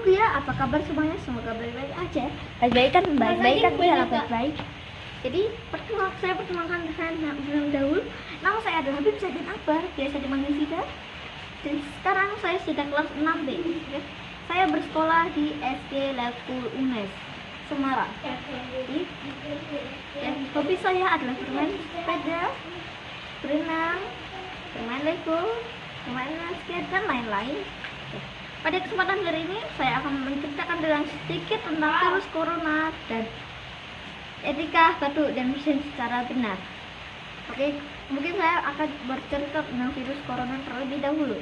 ya, apa kabar semuanya? Semoga baik-baik aja. Baik-baik kan? Baik-baik kan? Iya, baik-baik. Jadi saya perkenalkan dengan dahulu. Nama saya adalah Habib Zaidin Akbar, biasa dipanggil Sida. Dan sekarang saya sudah kelas 6B. Saya bersekolah di SD Lakul UNES, Semarang. Dan hobi saya adalah bermain sepeda, berenang, bermain Lego, bermain skate, dan lain-lain. Pada kesempatan hari ini saya akan menceritakan dengan sedikit tentang virus corona dan etika batuk dan bersin secara benar. Oke, mungkin saya akan bercerita tentang virus corona terlebih dahulu.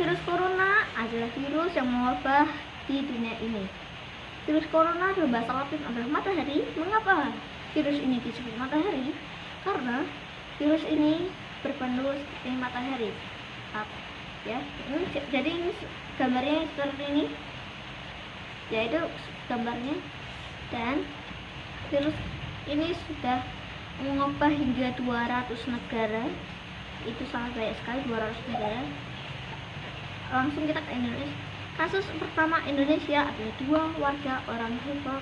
Virus corona adalah virus yang mewabah di dunia ini. Virus corona dalam bahasa Latin adalah matahari. Mengapa virus ini disebut matahari? Karena virus ini berbentuk seperti matahari. Ya, jadi ini gambarnya seperti ini, yaitu gambarnya. Dan virus ini sudah mengubah hingga 200 negara. Itu sangat banyak sekali, 200 negara. Langsung kita ke Indonesia. Kasus pertama Indonesia adalah 2 warga orang Depok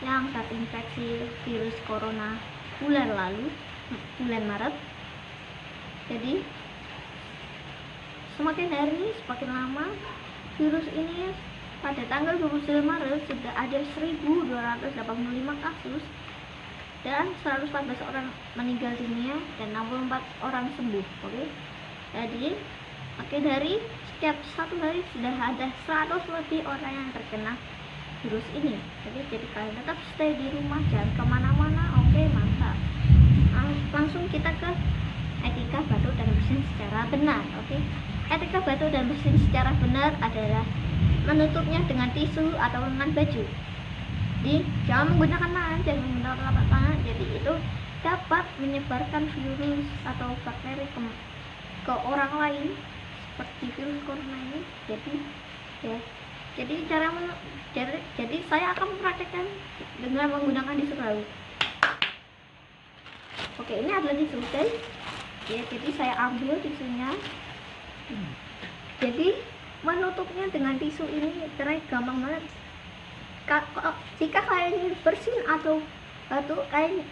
yang terinfeksi virus corona bulan lalu, bulan Maret. Jadi semakin hari semakin lama virus ini pada tanggal 29 Maret sudah ada 1.285 kasus dan 114 orang meninggal dunia dan 64 orang sembuh. Oke. Jadi makin hari setiap satu hari sudah ada 100 lebih orang yang terkena virus ini. Jadi kalian tetap stay di rumah, jangan kemana-mana. Oke, mantap. Langsung kita ke etika batuk dan bersin secara benar. Oke. Etika batuk dan bersin secara benar adalah menutupnya dengan tisu atau dengan baju. Jadi jangan menggunakan tangan, jangan menggunakan telapak tangan. Jadi itu dapat menyebarkan virus atau bakteri ke orang lain seperti virus corona ini. Jadi saya akan mempraktekkan dengan menggunakan tisu lalu. Oke, ini adalah tisu, guys. Ya, jadi saya ambil tisunya. Jadi menutupnya dengan tisu ini caranya gampang banget. Jika kalian ingin bersin atau batuk, kalian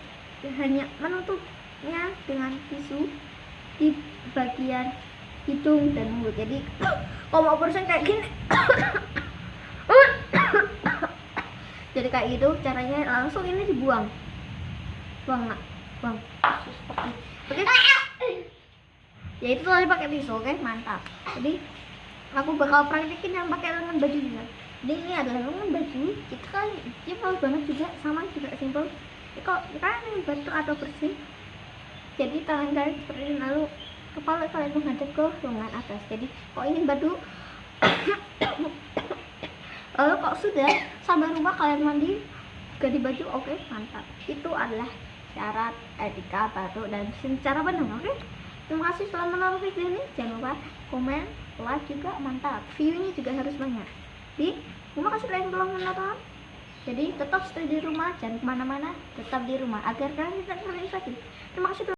hanya menutupnya dengan tisu di bagian hidung dan mulut. Jadi kalau mau bersin kayak gini jadi kayak gitu caranya, langsung ini dibuang, buang seperti oke. Ya itu tadi pakai tisu. Oke, mantap. Jadi aku bakal praktekin yang pakai lengan baju juga. Jadi ini adalah lengan baju. Kita simpel banget juga, sama juga simpel. Kalau kalian ingin batuk atau bersin, jadi tangan kalian seperti ini, lalu kepala kalian menghadap ke lengan atas. Jadi kalau ingin batuk lalu kok sudah sampai rumah kalian mandi, ganti baju. Oke, mantap. Itu adalah syarat etika batuk dan bersin secara benar. Oke. Terima kasih telah menonton video ini. Jangan lupa komen, like juga, mantap. View-nya juga harus banyak. Jadi, terima kasih telah menonton. Jadi, tetap stay di rumah, jangan kemana-mana, tetap di rumah agar kalian tidak sakit. Terima kasih.